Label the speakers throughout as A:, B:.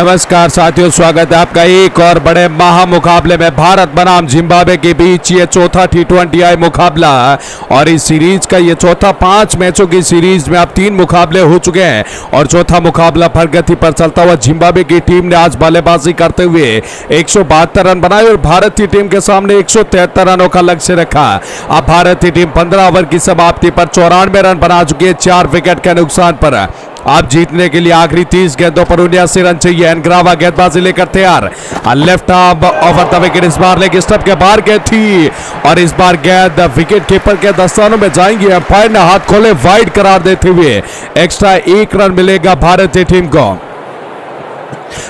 A: नमस्कार साथियों, स्वागत है आपका एक और बड़े महामुकाबले में भारत बनाम जिम्बाब्वे के बीच ये चौथा T20I मुकाबला और इस सीरीज का ये चौथा 5 मैचों की सीरीज में अब 3 मुकाबले हो चुके हैं और चौथा मुकाबला प्रगति पर चलता हुआ जिम्बाब्वे की टीम ने आज बल्लेबाजी करते हुए 172 रन बनाए और भारत की टीम के सामने 173 रनों का लक्ष्य रखा। अब भारत की टीम 15 ओवर की समाप्ति पर 94 रन बना चुकी है 4 विकेट के नुकसान पर। आप जीतने के लिए आखिरी 30 गेंदों पर 79 रन चाहिए। एनग्रावा गेंदबाजी लेकर तैयार, left arm over the wicket, इस बार लेग स्टंप के बाहर गेंद थी और इस बार गेंद विकेट कीपर के दस्तानों में जाएंगी। अंपायर ने हाथ खोले वाइड करार देते हुए एक्स्ट्रा 1 रन मिलेगा भारतीय टीम को।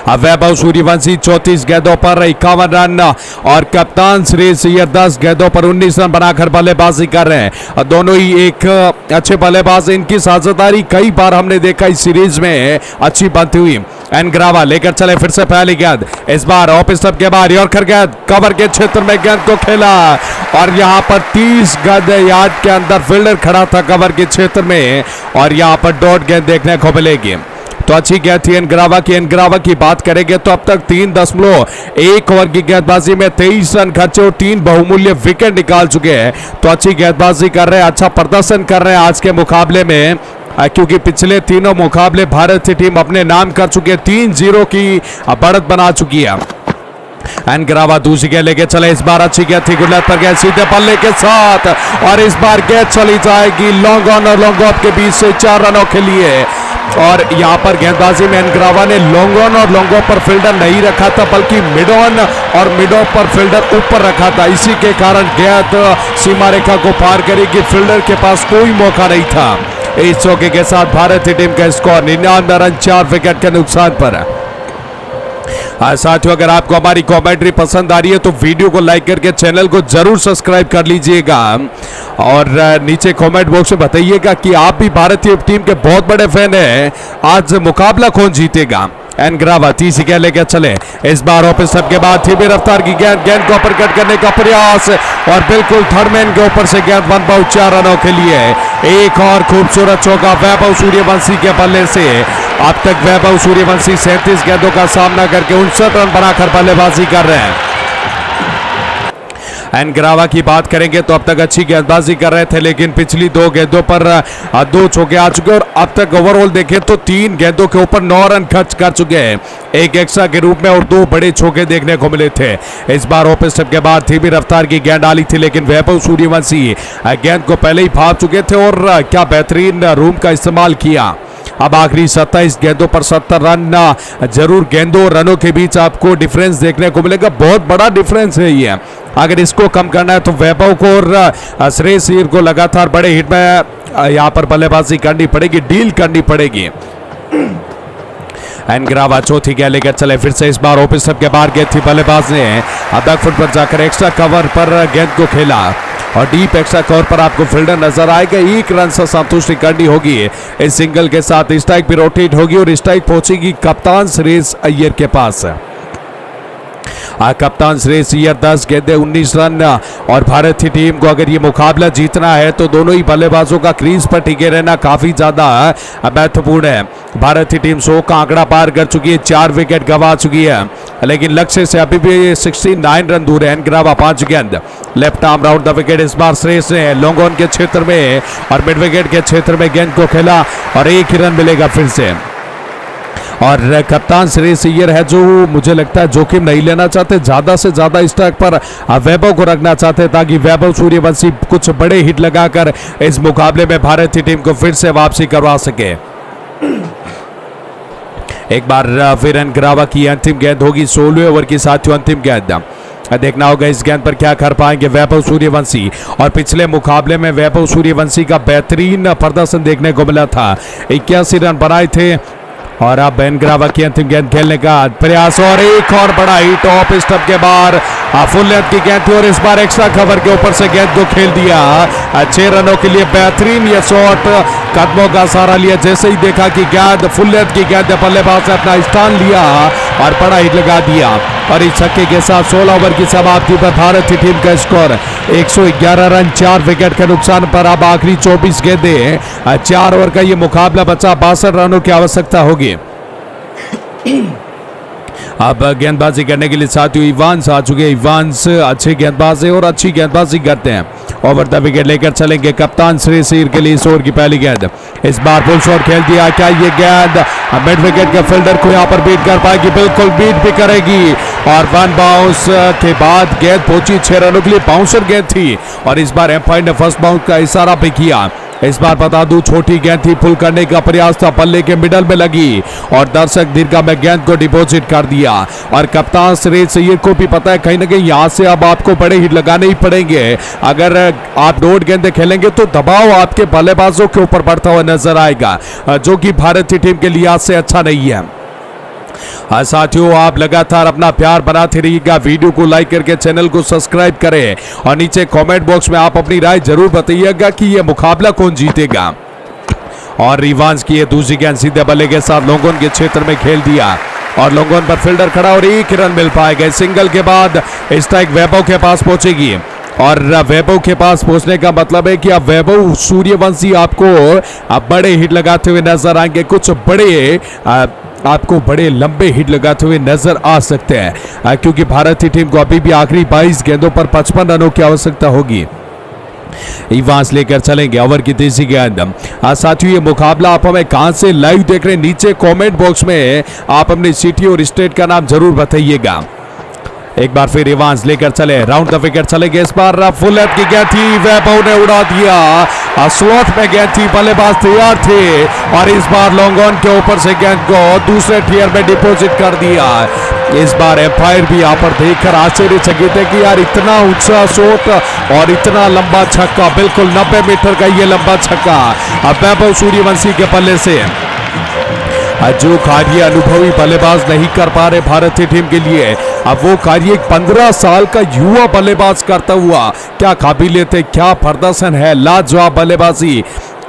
A: अब वैभव सूर्यवंशी 34 गेंदों पर 51 रन और कप्तान श्रेयस अय्यर 10 गेंदों पर 19 रन बनाकर बल्लेबाजी कर रहे हैं। दोनों ही एक अच्छे बल्लेबाज, इनकी साझेदारी कई बार हमने देखा इस सीरीज में अच्छी बनती हुई। एनग्रावा लेकर चले फिर से पहली गेंद, इस बार ऑफ स्टंप के बाद यॉर्कर गेंद कवर के क्षेत्र में गेंद को खेला और यहां पर 30 गज यार्ड के अंदर फील्डर खड़ा था कवर के क्षेत्र में और यहां पर डॉट गेंद देखने को मिलेगी। तो अच्छी गेंद थी एनग्रावा की बात करेंगे तो अब तक 3.1 ओवर की गेंदबाजी में 23 रन खर्चे और 3 बहुमूल्य विकेट निकाल चुके हैं। तो अच्छी गेंदबाजी कर रहे हैं, अच्छा प्रदर्शन कर रहे हैं आज के मुकाबले में, क्योंकि पिछले तीनों मुकाबले भारत की टीम अपने नाम कर चुकी है, 3-0 की बढ़त बना चुकी है। एनग्रावा दूसरी गेंद लेके चले, इस बार अच्छी गेंद थी, गुडलेट पर गेंद सीधे पल्ले के साथ और इस बार गेंद चली जाएगी लॉन्ग ऑन और लॉन्ग ऑफ के बीच से 4 रनों के लिए। और यहां पर गेंदबाजी में एनग्रावा ने लॉन्ग ऑन और लॉन्ग ऑफ पर फील्डर नहीं रखा था, बल्कि मिड ऑन और मिड ऑफ पर फील्डर ऊपर रखा था। इसी के कारण गेंद सीमा रेखा को पार करेगी, फील्डर के पास कोई मौका नहीं था। इस चौके के साथ भारतीय टीम का स्कोर 99 रन 4 विकेट के नुकसान पर। साथियों, अगर आपको हमारी कमेंट्री पसंद आ रही है तो वीडियो को लाइक करके चैनल को जरूर सब्सक्राइब कर लीजिएगा और नीचे कमेंट बॉक्स में बताइएगा कि आप भी भारतीय टीम के बहुत बड़े फैन हैं। आज मुकाबला कौन जीतेगा। एनग्रावा तीसरी गेंद लेकर चले, इस बार ऑफ स्टंप के बाद धीमी रफ्तार की गेंद को अपरकट करने का प्रयास और बिल्कुल थर्ड मैन के ऊपर से गेंद 1 बाउट 4 रनों के लिए। एक और खूबसूरत चौका वैभव सूर्यवंशी के बल्ले से। अब तक वैभव सूर्यवंशी 37 गेंदों का सामना करके 59 रन बनाकर बल्लेबाजी कर रहे हैं। एनग्रावा की बात करेंगे तो अब तक अच्छी गेंदबाजी कर रहे थे, लेकिन पिछली 2 गेंदों पर 2 चौके आ चुके और अब तक ओवरऑल देखें तो 3 गेंदों के ऊपर 9 रन खर्च कर चुके हैं, एक एक्स्ट्रा के रूप में और 2 बड़े चौके देखने को मिले थे। इस बार ऑफ स्टंप के बाद धीमी रफ्तार की गेंद डाली थी, लेकिन वैभव सूर्यवंशी गेंद को पहले ही भाग चुके थे और क्या बेहतरीन रूम का इस्तेमाल किया। अब आखिरी 27 गेंदों पर 70 रन, जरूर गेंदों और रनों के बीच आपको डिफरेंस देखने को मिलेगा, बहुत बड़ा डिफरेंस है ये। अगर इसको कम करना है तो वैभव को और श्रेयस अय्यर को लगातार बड़े हिट में यहां पर बल्लेबाजी करनी पड़ेगी, डील करनी पड़ेगी। एनग्रावा चौथी गेंद लेकर चले, फिर से इस बार ऑफ स्टंप के बाहर गेंद थी, बल्लेबाज ने बैक फुट पर जाकर एक्स्ट्रा कवर पर गेंद को खेला और डीप एक्स्ट्रा कवर पर आपको फील्डर नजर आएगा। 1 रन से संतुष्टि करनी होगी। इस सिंगल के साथ स्ट्राइक भी रोटेट होगी और स्ट्राइक पहुंचेगी कप्तान श्रेयस अय्यर के पास। कप्तान श्रेयस अय्यर 10 गेंदें 19 रन और भारत की टीम को अगर ये मुकाबला जीतना है तो दोनों ही बल्लेबाजों का क्रीज पर टिके रहना काफी ज्यादा महत्वपूर्ण है। भारत की टीम 100 का आंकड़ा पार कर चुकी है, 4 विकेट गंवा चुकी है, लेकिन लक्ष्य से अभी भी 69 रन दूर है। एनग्रावा 5 गेंद, left arm round the wicket, इस बार श्रेयस ने लॉन्ग ऑन के क्षेत्र में और मिड विकेट के क्षेत्र में गेंद को खेला और 1 ही रन मिलेगा फिर से। और कप्तान श्रेयस अय्यर है जो मुझे लगता है जोखिम नहीं लेना चाहते, ज्यादा से ज्यादा स्ट्राइक पर वैभव को रखना चाहते ताकि वैभव सूर्यवंशी कुछ बड़े हिट लगाकर इस मुकाबले में भारत की टीम को फिर से वापसी करवा सके। एक बार फिर एनग्रावा की अंतिम गेंद होगी, 16वें ओवर की साथियों अंतिम गेंद। देखना होगा इस गेंद पर क्या कर पाएंगे वैभव सूर्यवंशी। और पिछले मुकाबले में वैभव सूर्यवंशी का बेहतरीन प्रदर्शन देखने को मिला था, 81 रन बनाए थे और अब एनग्रावा की अंतिम गेंद खेलने का प्रयास और एक और बड़ा हिट ऑफ स्टंप के बाहर, फुल लेंथ की गेंद थी और इस बार एक्स्ट्रा कवर के ऊपर से गेंद को खेल दिया। 6 रनों के लिए बेहतरीन ये शॉट, कदमों का सहारा लिया, जैसे ही देखा कि गेंद फुल लेंथ की गेंद, बल्लेबाज ने अपना स्थान लिया और बड़ा हिट लगा दिया और इस छक्के के साथ 16 ओवर की समाप्ति पर भारत की टीम का स्कोर 111 रन 4 विकेट के नुकसान पर। अब आखिरी 24 गेंदें, 4 ओवर का ये मुकाबला बचा, 62 रनों की आवश्यकता होगी। अब गेंदबाजी करने के लिए साथियों इवांस आ चुके हैं। इवांस अच्छे गेंदबाज है और अच्छी गेंदबाजी करते हैं। ओवर द विकेट लेकर चलेंगे कप्तान श्रेयस अय्यर के लिए इस ओवर की पहली गेंद। इस बार फुल शॉट खेल दिया, क्या ये गेंद मिड विकेट के फील्डर को यहाँ पर बीट कर पाएगी? बिल्कुल बीट भी करेगी और वन बाउंस के बाद गेंद पहुंची 6 रनों के लिए। बाउंसर गेंद थी और इस बार एम्पायर ने फर्स्ट बाउंस का इशारा भी किया। इस बार बता दूं छोटी गेंद थी, पुल करने का प्रयास था, पल्ले के मिडल में लगी और दर्शक दीर्घा में गेंद को डिपॉजिट कर दिया। और कप्तान श्रेयस अय्यर को भी पता है कहीं ना कहीं यहाँ से अब आपको बड़े हिट लगाने ही पड़ेंगे। अगर आप डॉट गेंदें खेलेंगे तो दबाव आपके बल्लेबाजों के ऊपर बढ़ता हुआ नजर आएगा, जो कि भारतीय टीम के लिहाज से अच्छा नहीं है। साथियों आप लगातार अपना प्यार बनाते रहिएगा, वीडियो को लाइक करके चैनल को सब्सक्राइब करें और नीचे कमेंट बॉक्स में आप अपनी राय जरूर बताइएगा कि यह मुकाबला कौन जीतेगा। और रिवांस की दूसरी गेंद सीधे बल्ले के साथ लोंगोन के क्षेत्र में खेल दिया और लोंगोन पर फील्डर खड़ा और 1 रन मिल पाएगा। सिंगल के बाद स्ट्राइक वैभव के पास पहुंचेगी और वैभव के पास पहुंचने का मतलब है कि अब वैभव सूर्यवंशी आपको बड़े हिट लगाते हुए नजर आएंगे। कुछ बड़े आपको बड़े लंबे हिट लगाते हुए नजर आ सकते हैं, क्योंकि भारतीय टीम को अभी भी आखिरी 22 गेंदों पर 55 रनों की आवश्यकता होगी। इवांस लेकर चलेंगे ओवर की तीसरी गेंद। साथियों ये मुकाबला आप हमें कहां से लाइव देख रहे हैं नीचे कमेंट बॉक्स में आप अपनी सिटी और स्टेट का नाम जरूर बताइएगा। एक बार फिर इवांस लेकर चले, राउंड द विकेट चलेंगे। इस बार फुल लेंथ की गेंद थी, वैभव ने उड़ा दिया। स्लॉट में गेंद थी, बल्लेबाज तैयार थे और इस बार लॉन्ग ऑन के ऊपर से गेंद को दूसरे टियर में डिपॉजिट कर दिया। इस बार एम्पायर भी यहाँ पर देखकर आश्चर्यचकित है कि यार इतना ऊंचा शॉट और इतना लंबा छक्का, बिल्कुल 90 मीटर का ये लंबा छक्का अब वैभव सूर्यवंशी के पल्ले से, जो कार्य अनुभवी बल्लेबाज नहीं कर पा रहे भारतीय टीम के लिए, अब वो कार्य 15 साल का युवा बल्लेबाज करता हुआ, क्या काबिलियत है, क्या प्रदर्शन है, लाजवाब बल्लेबाजी।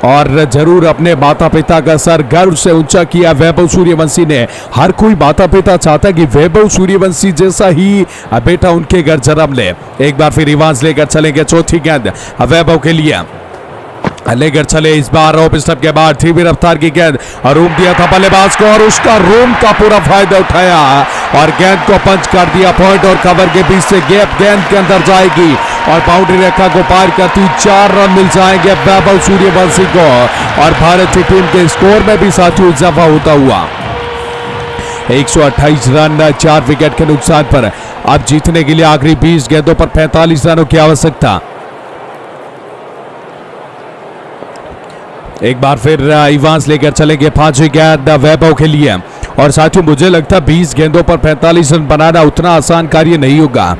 A: और जरूर अपने माता पिता का सर गर्व से ऊंचा किया वैभव सूर्यवंशी ने। हर कोई माता पिता चाहता है कि वैभव सूर्यवंशी जैसा ही बेटा उनके घर जन्म ले। एक बार फिर इवांस लेकर चलेंगे चौथी गेंद वैभव के लिए, लेकर चले। इस बार ऑफ स्टंप के बाद धीमी रफ्तार की गेंद और रूम दिया था बल्लेबाज को और उसका रूम का पूरा फायदा उठाया और गेंद को पंच कर दिया। पॉइंट और कवर के बीच से गैप गेंद के अंदर जाएगी और बाउंड्री रेखा को पार करती 4 रन मिल जाएंगे वैभव सूर्यवंशी को और भारतीय टीम के स्कोर में भी साथियों इजाफा होता हुआ 128 रन 4 विकेट के नुकसान पर अब जीतने के लिए आखिरी 20 गेंदों पर 45 रनों की आवश्यकता। एक बार फिर इवांस लेकर चलेंगे 5वीं गेंद वैभव के लिए और साथियों मुझे लगता है 20 गेंदों पर 45 रन बनाना उतना आसान कार्य नहीं होगा,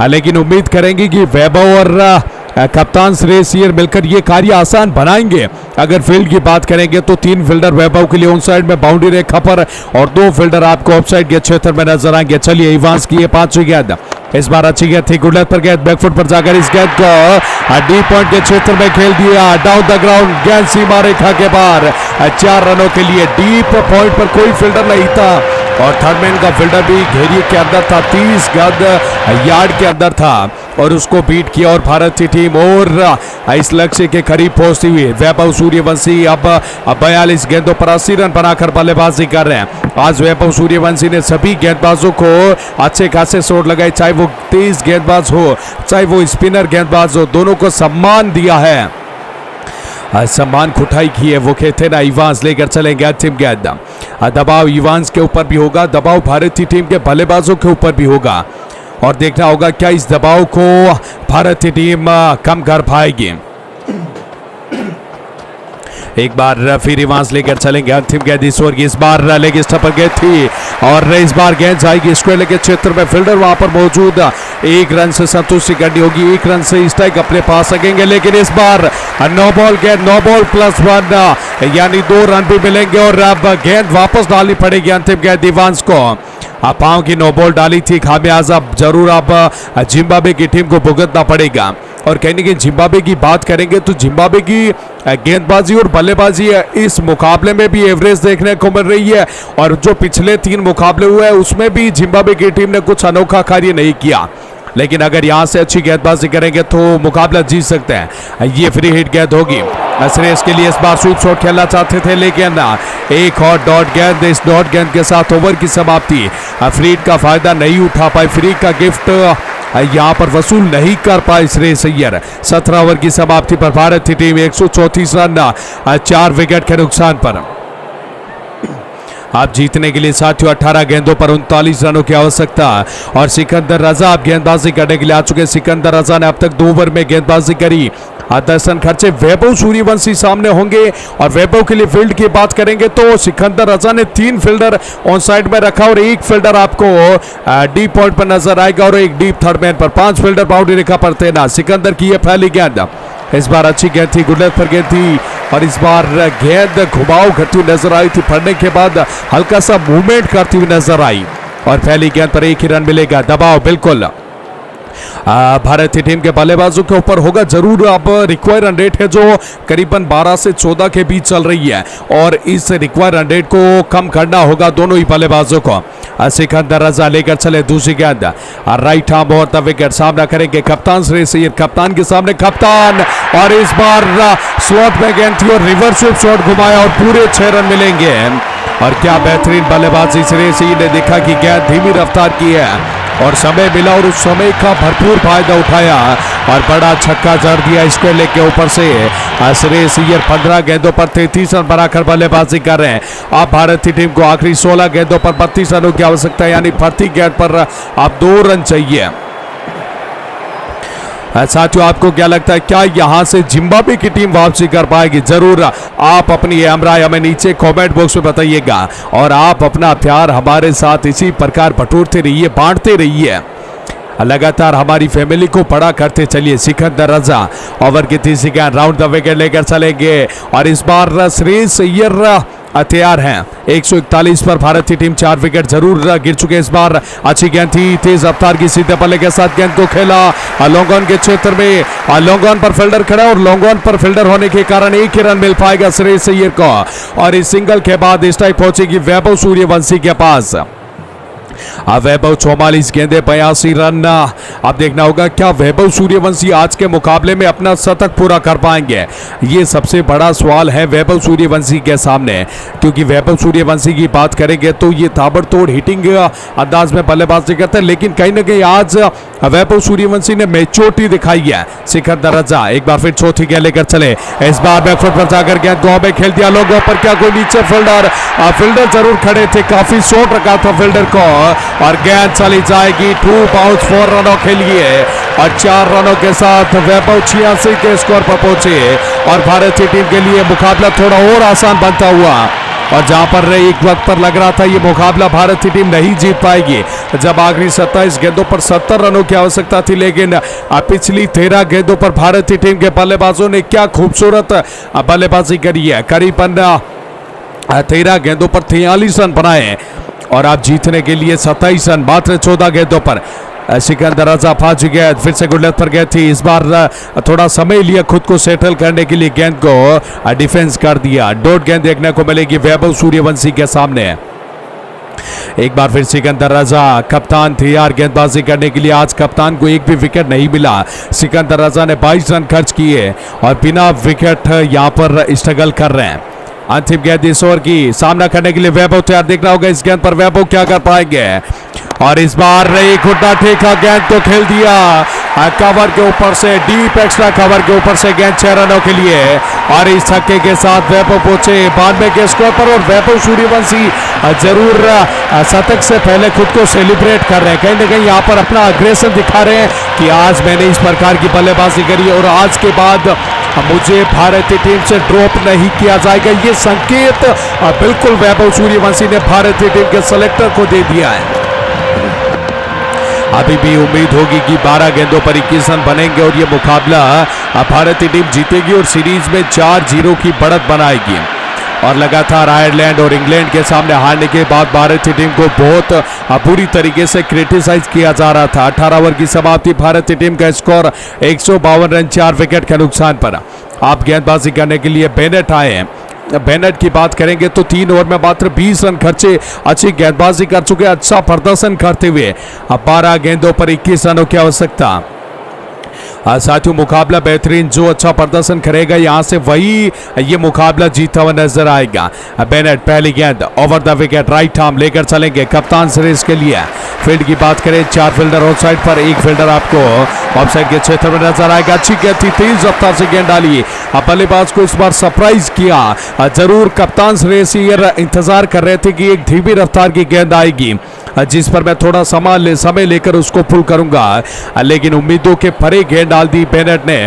A: लेकिन उम्मीद करेंगे कि वैभव और कप्तान श्रेयस अय्यर मिलकर ये कार्य आसान बनाएंगे। अगर फील्ड की बात करेंगे तो 3 फील्डर वैभव के लिए ऑन साइड में बाउंड्री रेखा पर और 2 फील्डर आपको ऑफ साइड के क्षेत्र में नजर आएंगे। चलिए इवांस की 5वीं गेंद, इस बार अच्छी गेंद थी, गुड पर गेंद बैकफुट पर जाकर इस गेंद को डीप पॉइंट के क्षेत्र में खेल दिया। डाउन द ग्राउंड गेंद सीमा रेखा के बाहर 4 रनों के लिए। डीप पॉइंट पर कोई फील्डर नहीं था और थर्डमैन का फील्डर भी घेरिए के अंदर था, 30 गज यार्ड के अंदर था और उसको बीट किया और भारतीय टीम और इस लक्ष्य के करीब पहुंचती हुई वैभव सूर्यवंशी अब 42 गेंदों पर 80 रन बनाकर बल्लेबाजी कर रहे हैं। आज वैभव सूर्यवंशी ने सभी गेंदबाजों को अच्छे खासे शॉट लगाए, चाहे वो तेज गेंदबाज हो चाहे वो स्पिनर गेंदबाज हो, दोनों को सम्मान दिया है, सम्मान खुटाई की है। वो कहते ना इवांस लेकर चलेंगे अंतिम गेंद। दबाव इवांस के ऊपर भी होगा, दबाव भारतीय टीम के बल्लेबाजों के ऊपर भी होगा और देखना होगा क्या इस दबाव को भारतीय टीम कम कर पाएगी। एक बार फिर इवांस लेकर चलेंगे अंतिम गेंद इस ओवर की। इस बार लेग स्टंप पर गेंद थी और इस बार गेंद जाएगी स्क्वायर के क्षेत्र में, फील्डर वहां पर मौजूद, 1 रन से संतुष्टि करनी होगी, 1 रन से स्ट्राइक अपने पास सकेंगे। लेकिन इस बार नो बॉल गेंद, नो बॉल +1 यानी 2 रन भी मिलेंगे और अब गेंद वापस डालनी पड़ेगी अंतिम गेंद इवांस को। पांव की नो बॉल डाली थी, खामियाजा जरूर अब जिम्बाब्वे की टीम को भुगतना पड़ेगा। और कहने की जिम्बाब्वे की बात करेंगे तो जिम्बाब्वे की गेंदबाजी और बल्लेबाजी इस मुकाबले में भी एवरेज देखने को मिल रही है और जो पिछले 3 मुकाबले हुए हैं उसमें भी जिम्बाब्वे की टीम ने कुछ अनोखा कार्य नहीं किया। लेकिन अगर यहां से अच्छी गेंदबाजी करेंगे तो मुकाबला जीत सकते हैं। ये फ्री हिट गेंद होगी श्रेयस के लिए। इस बार स्वीप शॉट खेलना चाहते थे लेकिन एक और डॉट गेंद, इस डॉट गेंद के साथ ओवर की समाप्ति। फ्री हिट का फायदा नहीं उठा पाए, फ्री का गिफ्ट यहां पर वसूल नहीं कर पाए श्रेयस अय्यर। 17 ओवर की समाप्ति पर भारत की टीम 134 रन 4 विकेट के नुकसान पर। आप जीतने के लिए साथियों 18 गेंदों पर 39 रनों की आवश्यकता। और सिकंदर रजा आप गेंदबाजी करने के लिए आ चुके। सिकंदर रजा ने अब तक 2 ओवर में गेंदबाजी करी। 10 रन खर्चे। वैभव सूर्यवंशी सामने होंगे और वैभव के लिए फील्ड की बात करेंगे तो सिकंदर रजा ने 3 फील्डर ऑन साइड में रखा और 1 फील्डर आपको डीप पॉइंट पर नजर आएगा और 1 डीप थर्ड मैन पर। 5 फील्डर बाउंड्री रेखा पर तैनात। सिकंदर की यह पहली गेंद, इस बार अच्छी गेंद थी, गुडलेथ पर गेंद थी और इस बार गेंद घुमाव करती हुई नजर आई थी। पड़ने के बाद हल्का सा मूवमेंट करती हुई नजर आई और पहली गेंद पर 1 ही रन मिलेगा। दबाव बिल्कुल भारतीय टीम के बल्लेबाजों के ऊपर होगा जरूर। अब रिक्वायर्ड रन रेट है जो करीबन 12 से 14 के बीच चल रही है और इस रिक्वायर्ड रन रेट को कम करना होगा दोनों ही बल्लेबाजों को। सिकंदर रजा लेकर चले दूसरी गेंद, right arm over the wicket. सामना करेंगे कप्तान श्रेयस अय्यर, कप्तान के सामने कप्तान और इस बार स्लॉट में गेंद थी और रिवर्स स्वीप शॉट घुमाया और पूरे 6 रन मिलेंगे। और क्या बेहतरीन बल्लेबाजी श्रेयस अय्यर ने देखा कि गेंद धीमी रफ्तार की है और समय मिला और उस समय का भरपूर फायदा उठाया और बड़ा छक्का जड़ दिया स्क्वायर लेग के ऊपर से। श्रेयस अय्यर 15 गेंदों पर 33 रन बनाकर बल्लेबाजी कर रहे हैं। अब भारतीय टीम को आखिरी 16 गेंदों पर 32 रनों की आवश्यकता है, यानी प्रति गेंद पर आप 2 रन चाहिए। साथियों आपको क्या लगता है, क्या यहां से जिम्बाब्वे की टीम वापसी कर पाएगी? जरूर आप अपनी राय हमें नीचे कमेंट बॉक्स में बताइएगा और आप अपना प्यार हमारे साथ इसी प्रकार बटोरते रहिए, बांटते रहिए, लगातार हमारी फैमिली को बड़ा करते चलिए। सिकंदर रजा ओवर की तीसरी गेंद राउंड द विकेट लेकर चलेंगे और इस बार श्रेयस अय्यर तैयार हैं। 141 पर भारतीय टीम 4 विकेट जरूर गिर चुके। इस बार अच्छी गेंद थी, तेज रफ्तार की सीधे बल्ले के साथ गेंद को खेला लॉन्ग ऑन के क्षेत्र में। लॉन्ग ऑन पर फील्डर खड़ा और लॉन्ग ऑन पर फील्डर होने के कारण 1 ही रन मिल पाएगा श्रेयस अय्यर को और इस सिंगल के बाद स्ट्राइक पहुंचेगी वैभव सूर्यवंशी के पास। वैभव 44 गेंदे 82 रन। अब देखना होगा क्या वैभव सूर्यवंशी आज के मुकाबले में अपना शतक पूरा कर पाएंगे, ये सबसे बड़ा सवाल है वैभव सूर्यवंशी के सामने। क्योंकि वैभव सूर्यवंशी की बात करेंगे तो ये ताबड़तोड़ हिटिंग अंदाज में बल्लेबाजी करते हैं, लेकिन कहीं ना कहीं आज वैभव सूर्यवंशी ने मैच्योरिटी दिखाई है। सिकंदर रजा एक बार फिर चौथी गेंद लेकर चले, इस बार बैकफुट पर जाकर गेंद गॉ में खेल दिया लोगों पर। क्या कोई नीचे फील्डर जरूर खड़े थे, काफी शॉट रखा था फील्डर को और गेंद चली जाएगी 2 बाउंस 4 रनों के लिए और 4 रनों के साथ वैभव 86 के स्कोर पर पहुंचे और भारतीय टीम के लिए मुकाबला थोड़ा और आसान बनता हुआ। और जहां पर एक वक्त पर लग रहा था ये मुकाबला भारतीय टीम नहीं जीत पाएगी, जब आखिरी 27 गेंदों पर 70 रनों की आवश्यकता थी, लेकिन पिछली 13 गेंदों पर भारतीय टीम के बल्लेबाजों ने क्या खूबसूरत बल्लेबाजी करी है। करीबन 13 गेंदों पर 43 रन बनाए और आप जीतने के लिए 27 रन मात्र 14 गेंदों पर। सिकंदर रजा फाज गया, फिर से गुडलेथ पर गए थी, इस बार थोड़ा समय लिया खुद को सेटल करने के लिए, गेंद को डिफेंस कर दिया। डॉट गेंद देखने को मिलेगी वैभव सूर्यवंशी के सामने। एक बार फिर सिकंदर रजा कप्तान तैयार गेंदबाजी करने के लिए। आज कप्तान को एक भी विकेट नहीं मिला। सिकंदर रजा ने 22 रन खर्च किए और बिना विकेट यहां पर स्ट्रगल कर रहे हैं। अंतिम गेंद इस ओवर की सामना करने के लिए वैभव तैयार। देखना होगा इस गेंद पर वैभव क्या कर पाएंगे और इस बार एक घुटना ठेका, गेंद को खेल दिया कवर के ऊपर से, डीप एक्स्ट्रा कवर के ऊपर से गेंद 6 रनों के लिए और इस छक्के के साथ वैभव पहुंचे 92 के स्कोर पर और वैभव सूर्यवंशी जरूर शतक से पहले खुद को सेलिब्रेट कर रहे हैं, कहीं ना कहीं यहाँ पर अपना अग्रेशन दिखा रहे हैं कि आज मैंने इस प्रकार की बल्लेबाजी करी और आज के बाद मुझे भारतीय टीम से ड्रॉप नहीं किया जाएगा। ये संकेत बिल्कुल वैभव सूर्यवंशी ने भारतीय टीम के सेलेक्टर को दे दिया है। अभी भी उम्मीद होगी कि 12 गेंदों पर 21 रन बनेंगे और ये मुकाबला भारतीय टीम जीतेगी और सीरीज में 4-0 की बढ़त बनाएगी। और लगातार आयरलैंड और इंग्लैंड के सामने हारने के बाद भारतीय टीम को बहुत बुरी तरीके से क्रिटिसाइज किया जा रहा था। 18 ओवर की समाप्ति, भारतीय टीम का स्कोर 152 रन 4 विकेट के नुकसान पर। आप गेंदबाजी करने के लिए बेनेट आए, बेनेट की बात करेंगे तो 3 ओवर में मात्र 20 रन खर्चे, अच्छी गेंदबाजी कर चुके, अच्छा प्रदर्शन करते हुए अब 12 गेंदों पर 21 रनों की आवश्यकता। साथियों मुकाबला बेहतरीन, जो अच्छा प्रदर्शन करेगा यहां से वही ये मुकाबला जीता हुआ नजर आएगा। बेनेट पहली गेंद over the wicket, right arm लेकर चलेंगे कप्तान सीरीज के लिए। फील्ड की बात करें 4 फील्डर ऑफ साइड पर, 1 फील्डर आपको ऑफ साइड के क्षेत्र में नजर आएगा। अच्छी गेंद थी, तेज रफ्तार से गेंद डाली, बल्लेबाज को इस बार सरप्राइज किया। जरूर कप्तान सीरीज इंतजार कर रहे थे कि एक धीमी रफ्तार की गेंद आएगी जिस पर मैं थोड़ा समय लेकर उसको पुल करूंगा, लेकिन उम्मीदों के परे गेंद डाल दी बेनेट ने।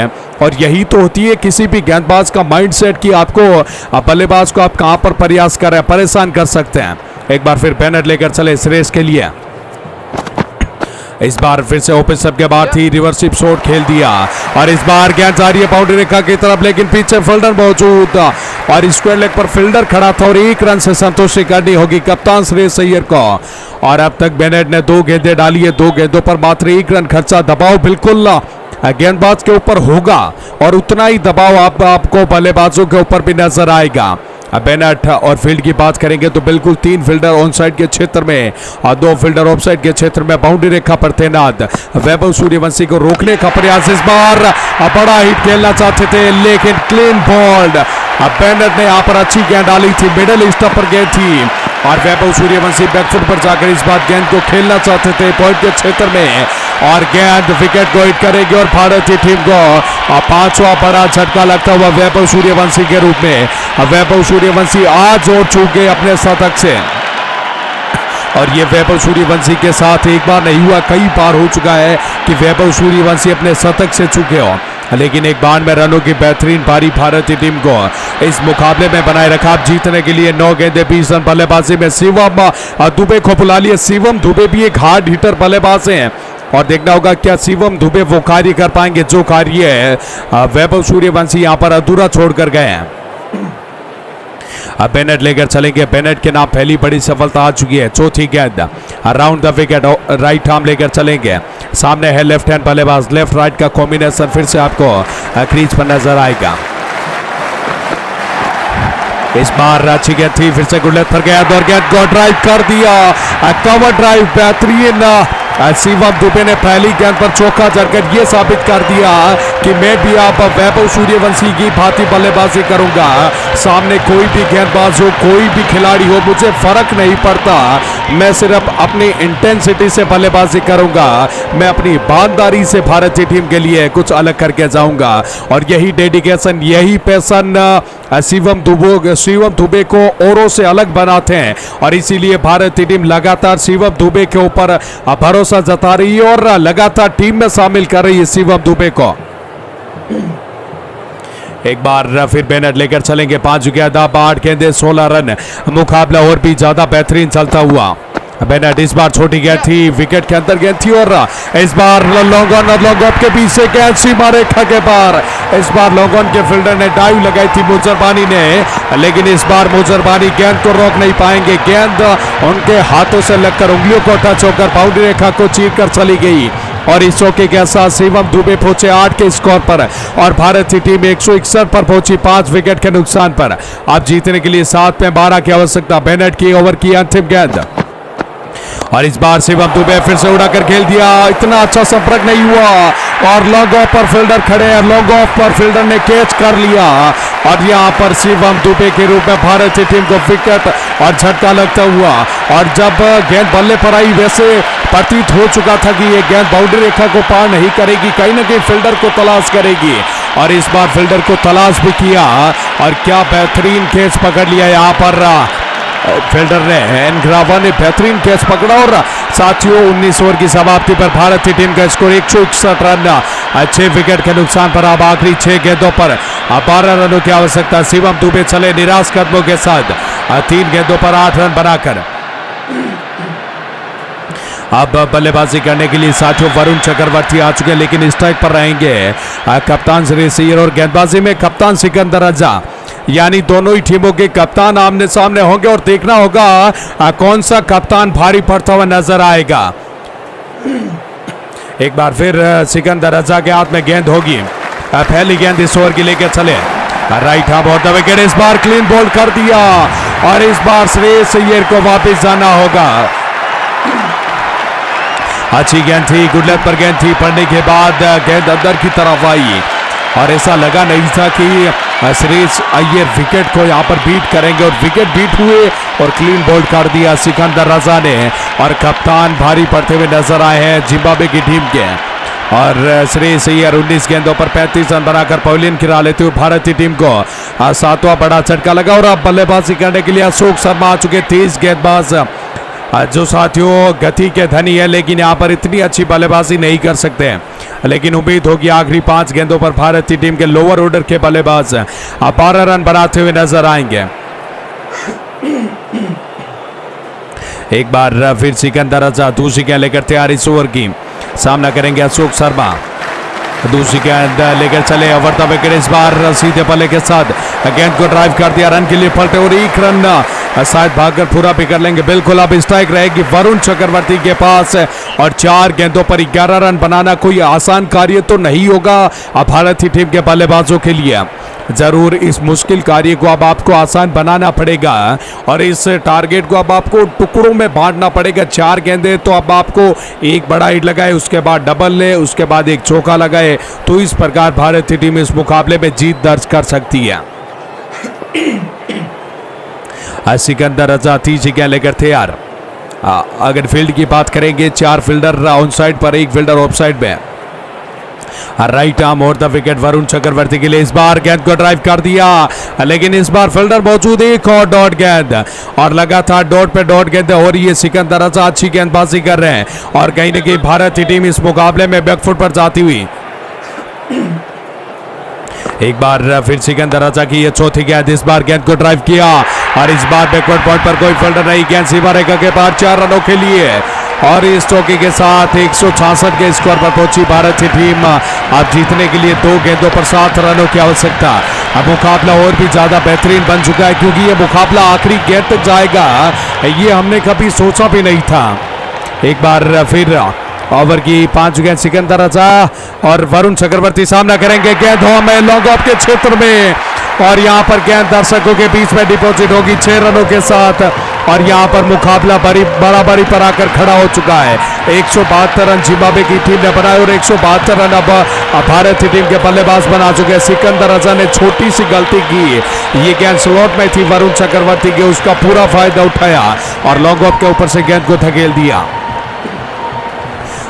A: और यही तो होती है किसी भी गेंदबाज का माइंडसेट कि आपको बल्लेबाज को आप कहां पर प्रयास कर रहे हैं, परेशान कर सकते हैं। एक बार फिर बेनेट लेकर चले इस रेस के लिए। इस बार फिर से ओपन सब के बाद थी, रिवर्सिप शॉट खेल दिया और इस बार गेंद जा रही है बाउंड्री रेखा की तरफ, लेकिन पीछे फील्डर मौजूद और स्क्वायर लेग पर फील्डर खड़ा था और 1 रन से संतुष्टि करनी होगी कप्तान सुरेश अय्यर को। और अब तक बेनेट ने 2 गेंदें डाली है, 2 गेंदों पर मात्र 1 रन खर्चा। दबाव बिल्कुल गेंदबाज के ऊपर होगा और उतना ही दबाव आपको बल्लेबाजों के ऊपर भी नजर आएगा। बेनेट और फील्ड की बात करेंगे तो बिल्कुल 3 फील्डर ऑन साइड के क्षेत्र में और 2 फील्डर ऑफ साइड के क्षेत्र में बाउंड्री रेखा पर तैनात। वैभव सूर्यवंशी को रोकने का प्रयास, इस बार बड़ा हिट खेलना चाहते थे लेकिन क्लीन बॉल्ड। बेनेट ने यहाँ पर अच्छी गेंद डाली थी, मिडल स्टंप पर गेंद थी और वैभव सूर्यवंशी बैकफुट पर जाकर इस बार गेंद को खेलना चाहते थे पॉइंट के क्षेत्र में और गेंद विकेट को हिट करेगी और भारतीय टीम को 5वां बड़ा झटका लगता हुआ वैभव सूर्यवंशी के रूप में। वैभव सूर्यवंशी आज और चूक गए अपने शतक से और ये वैभव सूर्यवंशी के साथ एक बार नहीं हुआ, कई बार हो चुका है कि वैभव सूर्यवंशी अपने शतक से चूके हो, लेकिन एक बार में रनों की बेहतरीन पारी भारतीय टीम को इस मुकाबले में बनाए रखा। अब जीतने के लिए 9 गेंदें 20 रन बल्लेबाजी में शिवम दुबे को बुला लिया। शिवम दुबे भी एक हार्ड हिटर बल्लेबाज हैं और देखना होगा क्या शिवम दुबे वो कार्य कर पाएंगे जो कार्य वैभव सूर्यवंशी यहाँ पर अधूरा छोड़कर गए हैं। अब बेनेट लेकर चलेंगे, बेनेट के नाम पहली बड़ी सफलता आ चुकी है। चौथी गेंद around the wicket, right arm लेकर चलेंगे। सामने है लेफ्ट हैंड बल्लेबाज, लेफ्ट राइट का कॉम्बिनेशन फिर से आपको क्रीज पर नजर आएगा। इस बार अच्छी गेंद थी, फिर से गुडलेथ पर गेंद और गेंद को ड्राइव कर दिया, कवर ड्राइव बेहतरीन। शिवम दुबे ने पहली गेंद पर चौका जड़कर यह साबित कर दिया कि मैं भी आप वैभव सूर्यवंशी की भांति बल्लेबाजी करूंगा। सामने कोई भी गेंदबाज हो, कोई भी खिलाड़ी हो, मुझे फर्क नहीं पड़ता, मैं सिर्फ अपनी इंटेंसिटी से बल्लेबाजी करूंगा। मैं अपनी ईमानदारी से भारतीय टीम के लिए कुछ अलग करके जाऊंगा और यही डेडिकेशन, यही पैशन शिवम दुबे को औरों से अलग बनाते हैं और इसीलिए भारतीय टीम लगातार शिवम दुबे के ऊपर भरोसा जता रही है और लगातार टीम में शामिल कर रही है शिवम दुबे को। एक बार फिर बेनेट लेकर चलेंगे, 5 गेंद 8 गेंदें 16 रन, मुकाबला और भी ज्यादा बेहतरीन चलता हुआ। बेनेट इस बार छोटी गेंद थी, विकेट के अंदर गेंद थी और इस बार लॉन्ग ऑफ के बीच से गेंद सीमा रेखा के पार। इस बार लॉन्ग ऑन के फील्डर ने डाइव लगाई थी मुजरबानी ने, लेकिन इस बार मुजरबानी गेंद को रोक नहीं पाएंगे। गेंद उनके हाथों से लगकर उंगलियों को टच होकर बाउंड्री रेखा को चीर कर चली गई और इस चौके के साथ शिवम दुबे पहुंचे 8 के स्कोर पर और भारतीय टीम 161 पर पहुंची 5 विकेट के नुकसान पर। अब जीतने के लिए 7 में 12 की आवश्यकता। बेनेट की ओवर की अंतिम गेंद और इस बार शिवम दुबे फिर से उड़ाकर खेल दिया, इतना अच्छा संपर्क नहीं हुआ और लॉन्ग ऑफ पर फील्डर खड़े हैं, लॉन्ग ऑफ पर फील्डर ने कैच कर लिया और यहां पर शिवम दुबे के रूप में भारतीय टीम को विकेट और झटका लगता हुआ। और जब गेंद बल्ले पर आई वैसे प्रतीत हो चुका था कि ये गेंद बाउंड्री रेखा को पार नहीं करेगी, कहीं ना कहीं फील्डर को तलाश करेगी और इस बार फील्डर को तलाश भी किया और क्या बेहतरीन कैच पकड़ लिया यहाँ पर फील्डर ने। एनग्रावा ने बेहतरीन कैच पकड़ा और साथियों 19 ओवर की समाप्ति पर भारतीय टीम का स्कोर 161 रन, 6 विकेट के नुकसान पर। अब आखिरी 6 गेंदों पर 12 रनों की आवश्यकता। शिवम दुबे चले निराश कदमों के साथ 3 गेंदों पर 8 रन बनाकर। अब बल्लेबाजी करने के लिए साथियों वरुण चक्रवर्ती आ चुके हैं, लेकिन स्ट्राइक पर रहेंगे कप्तान सुरेश अय्यर और गेंदबाजी में कप्तान सिकंदर रजा, यानी दोनों ही टीमों के कप्तान आमने सामने होंगे और देखना होगा कौन सा कप्तान भारी पड़ता हुआ नजर आएगा। एक बार फिर सिकंदर रजा के हाथ में गेंद होगी, पहली गेंद इस ओवर की लेकर चले राइट आर्म और द विकेट, इस बार क्लीन बोल्ड कर दिया और इस बार श्रेयस अय्यर को वापस जाना होगा। अच्छी गेंद थी, गुड लेंथ पर गेंद थी, पड़ने के बाद गेंद अंदर की तरफ आई और ऐसा लगा नहीं था कि श्रेयस अय्यर विकेट को यहाँ पर बीट करेंगे और विकेट बीट हुए और क्लीन बोल्ड कर दिया सिकंदर रजा ने और कप्तान भारी पड़ते हुए नजर आए हैं जिम्बाब्वे की टीम के। और श्रेयस अय्यर 19 गेंदों पर 35 रन बनाकर पवेलियन गिरा लेते हुए भारतीय टीम को 7वां बड़ा झटका लगा। और अब बल्लेबाजी करने के लिए अशोक शर्मा आ चुके, 30 गेंदबाज जो साथियों गति के धनी है लेकिन यहाँ पर इतनी अच्छी बल्लेबाजी नहीं कर सकते हैं। लेकिन उम्मीद होगी आखिरी 5 गेंदों पर भारतीय टीम के लोअर ऑर्डर के बल्लेबाज 12 रन बनाते हुए नजर आएंगे। एक बार फिर सिकंदर रजा दूसरी गेंद लेकर तैयार इस ओवर की, सामना करेंगे अशोक शर्मा। दूसरी गेंद लेकर चले ओवर द विकेट, इस बार सीधे पल्ले के साथ गेंद को ड्राइव कर दिया, रन के लिए पलटे और 1 रन शायद भागकर पूरा भी कर लेंगे। बिल्कुल अब स्ट्राइक रहेगी वरुण चक्रवर्ती के पास और 4 गेंदों पर 11 रन बनाना कोई आसान कार्य तो नहीं होगा अब भारतीय टीम के बल्लेबाजों के लिए। जरूर इस मुश्किल कार्य को अब आपको आसान बनाना पड़ेगा और इस टारगेट को अब आपको टुकड़ों में बांटना पड़ेगा। 4 गेंदें तो अब आपको एक बड़ा हिट लगाए, उसके बाद डबल ले, उसके बाद एक चौका लगाए, तो इस प्रकार भारतीय टीम इस मुकाबले में जीत दर्ज कर सकती है। सिकंदर रजा तीसरी गेंद लेकर तैयार। अगर फील्ड की बात करेंगे 4 फील्डर ऑन साइड पर, 1 फील्डर ऑफ साइड में। राइट आर्म और द विकेट वरुण चक्रवर्ती के लिए, इस बार गेंद को ड्राइव कर दिया लेकिन इस बार फील्डर मौजूद, एक और डॉट गेंद और लगातार डॉट पे डॉट गेंद हो रही है। सिकंदर रजा अच्छी गेंदबाजी कर रहे हैं और कहीं ना कहीं भारतीय टीम इस मुकाबले में बैकफुट पर जाती हुई। एक बार फिर सिकंदर रजा की ये चौथी गेंद, इस बार गेंद को ड्राइव किया और इस बार बैकवर्ड पॉइंट पर कोई फील्डर नहीं, गेंद सीमा रेखा के पार 4 रनों के लिए और इस चौके के साथ 166 के स्कोर पर पहुंची भारतीय टीम। अब जीतने के लिए 2 गेंदों पर 7 रनों की आवश्यकता। अब मुकाबला और भी ज्यादा बेहतरीन बन चुका है क्योंकि ये मुकाबला आखिरी गेंद तक जाएगा, ये हमने कभी सोचा भी नहीं था। एक बार फिर ओवर की 5 गेंद सिकंदर रजा और वरुण चक्रवर्ती सामना करेंगे, गेंद हो में लॉन्ग ऑफ के क्षेत्र में और यहाँ पर गेंद दर्शकों के बीच में डिपॉजिट होगी 6 रनों के साथ और यहाँ पर मुकाबला बराबरी पर आकर खड़ा हो चुका है। 172 रन जिम्बाब्वे की टीम ने बनाए और 172 रन अब भारतीय टीम के बल्लेबाज बना चुके हैं। सिकंदर रजा ने छोटी सी गलती की, ये गेंद स्लॉट में थी वरुण चक्रवर्ती के, उसका पूरा फायदा उठाया और लॉन्ग ऑफ के ऊपर से गेंद को धकेल दिया।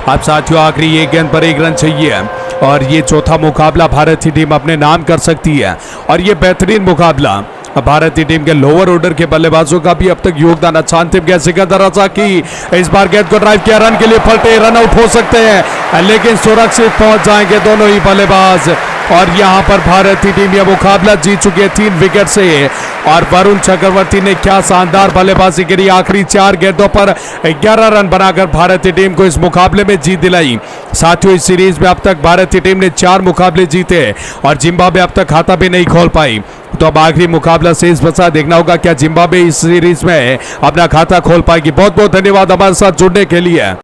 A: अब साथियों आखिरी 1 गेंद पर 1 रन चाहिए और ये चौथा मुकाबला भारतीय टीम अपने नाम कर सकती है और ये बेहतरीन मुकाबला भारतीय टीम के लोअर ऑर्डर के बल्लेबाजों का भी अब तक योगदान अच्छा। अंतिम गेंद सिकंदर रजा की, इस बार गेंद को ड्राइव किया, रन के लिए पलटे, रन आउट हो सकते हैं लेकिन सुरक्षित पहुंच जाएंगे दोनों ही बल्लेबाज और यहां पर भारतीय टीम यह मुकाबला जीत चुकी है 3 विकेट से और वरुण चक्रवर्ती ने क्या शानदार बल्लेबाजी करी, आखिरी 4 गेंदों पर 11 रन बनाकर भारतीय टीम को इस मुकाबले में जीत दिलाई। साथियों इस सीरीज में अब तक भारतीय टीम ने 4 मुकाबले जीते और जिम्बाब्वे अब तक खाता भी नहीं खोल पाई, तो अब आखिरी मुकाबला शेष बचा, देखना होगा क्या जिम्बाब्वे इस सीरीज में अपना खाता खोल पाएगी। बहुत बहुत धन्यवाद हमारे साथ जुड़ने के लिए।